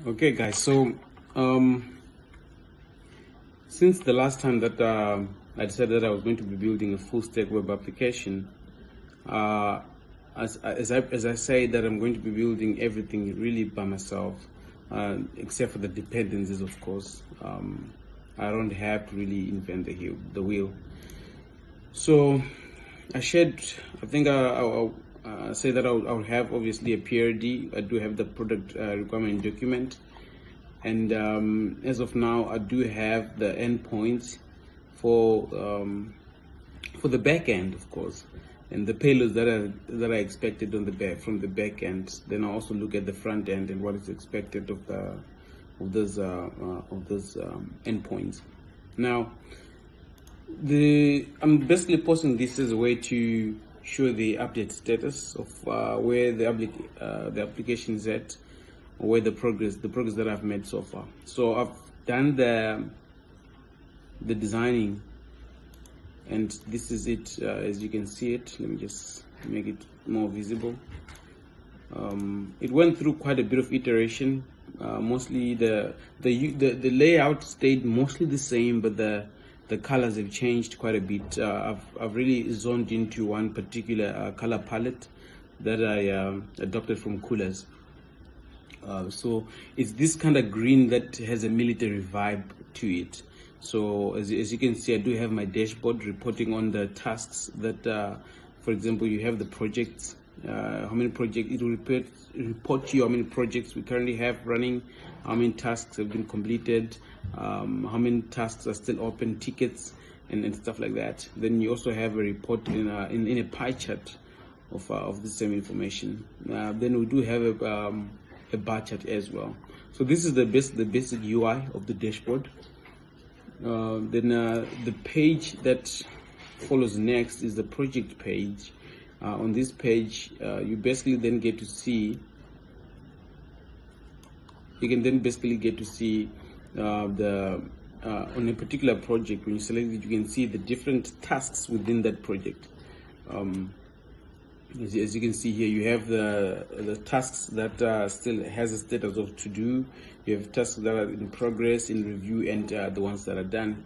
Okay, guys. So, since the last time that I decided that I was going to be building a full stack web application, uh, as I say that I'm going to be building everything really by myself, except for the dependencies, of course. I don't have to really invent the wheel. So, I shared. I think I'll say that I'll have obviously a PRD. I do have the product requirement document. And as of now, I do have the endpoints for the back end, of course, and the payloads that are expected on the back from the back end. Then I also look at the front end and what is expected of those endpoints. Now, I'm basically posting this as a way to show the update status of where the application is at, or where the progress that I've made so far. So I've done the designing, and this is it as you can see it. Let me just make it more visible. It went through quite a bit of iteration. Mostly the layout stayed mostly the same, but the colors have changed quite a bit. I've really zoned into one particular color palette that I adopted from Coolers. So it's this kind of green that has a military vibe to it. So as you can see, I do have my dashboard reporting on the tasks that, for example, you have the projects, how many projects, it will report to you how many projects we currently have running, how many tasks have been completed, how many tasks are still open, tickets, and stuff like that. Then you also have a report in a pie chart of the same information. Then we do have a bar chart as well. So this is the basic UI of the dashboard. Then the page that follows next is the project page. On this page, you basically then get to see. You can then basically get to see on a particular project. When you select it, you can see the different tasks within that project. As you can see here, you have the tasks that still has a status of to do. You have tasks that are in progress, in review, and the ones that are done.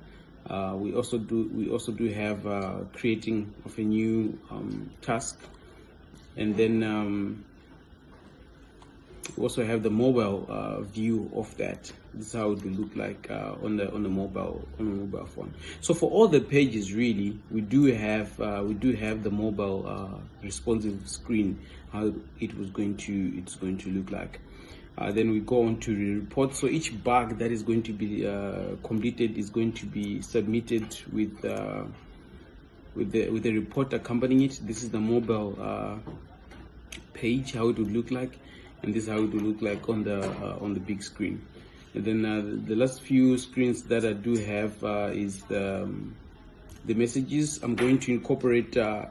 We also do have creating of a new task, and then we also have the mobile view of that. This is how it will look like on the mobile phone. So for all the pages, really, we do have the mobile responsive screen, how it's going to look like. Then we go on to the report. So each bug that is going to be completed is going to be submitted with the report accompanying it. This is the mobile page, how it would look like, and this is how it will look like on the big screen. And then the last few screens that I do have is the messages. I'm going to incorporate a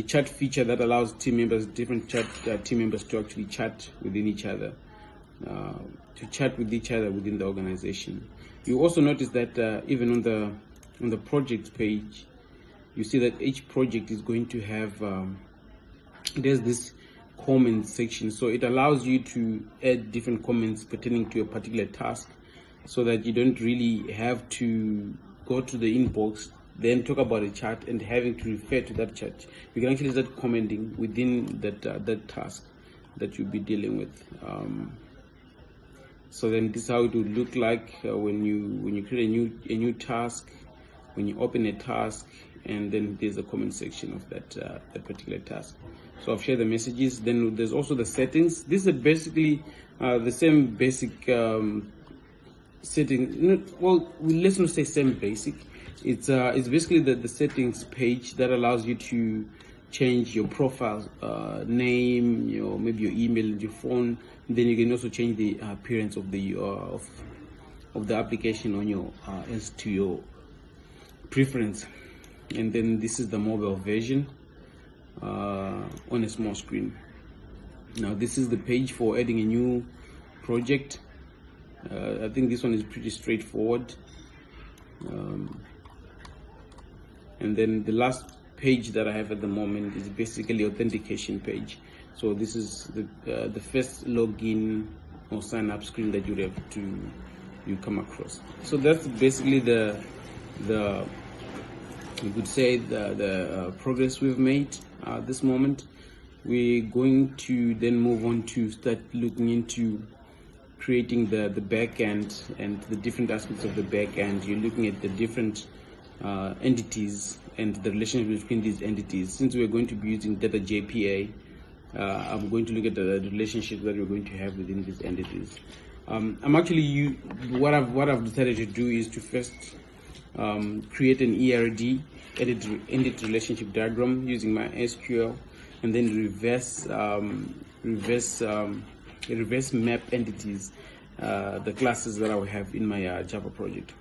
chat feature that allows different team members to actually chat within each other, within the organization. You also notice that even on the project page, you see that each project is going to have there's this comment section, so it allows you to add different comments pertaining to a particular task, so that you don't really have to go to the inbox, then talk about a chat and having to refer to that chat. You can actually start commenting within that task that you'll be dealing with. So then this is how it would look like when you create a new task, when you open a task, and then there's a comment section of that particular task. So I've shared the messages. Then there's also the settings. These are basically the same basic setting. Well, let's not say same basic. It's basically the settings page that allows you to change your profile name, maybe your email and your phone. Then you can also change the appearance of the application on your as to your preference. And then this is the mobile version on a small screen. Now this is the page for adding a new project. I think this one is pretty straightforward. And then the last page that I have at the moment is basically authentication page. So this is the first login or sign up screen that you come across. So that's basically the you could say the progress we've made at this moment. We're going to then move on to start looking into creating the back end and the different aspects of the back end. You're looking at the different entities and the relationship between these entities. Since we're going to be using data JPA, I'm going to look at the relationship that we're going to have within these entities. I'm actually what I've decided to do is to first create an ERD, edit relationship diagram using my SQL, and then reverse map entities, the classes that I will have in my Java project.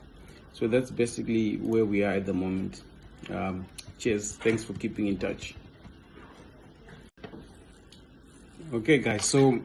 So that's basically where we are at the moment. Cheers, thanks for keeping in touch. Okay guys, so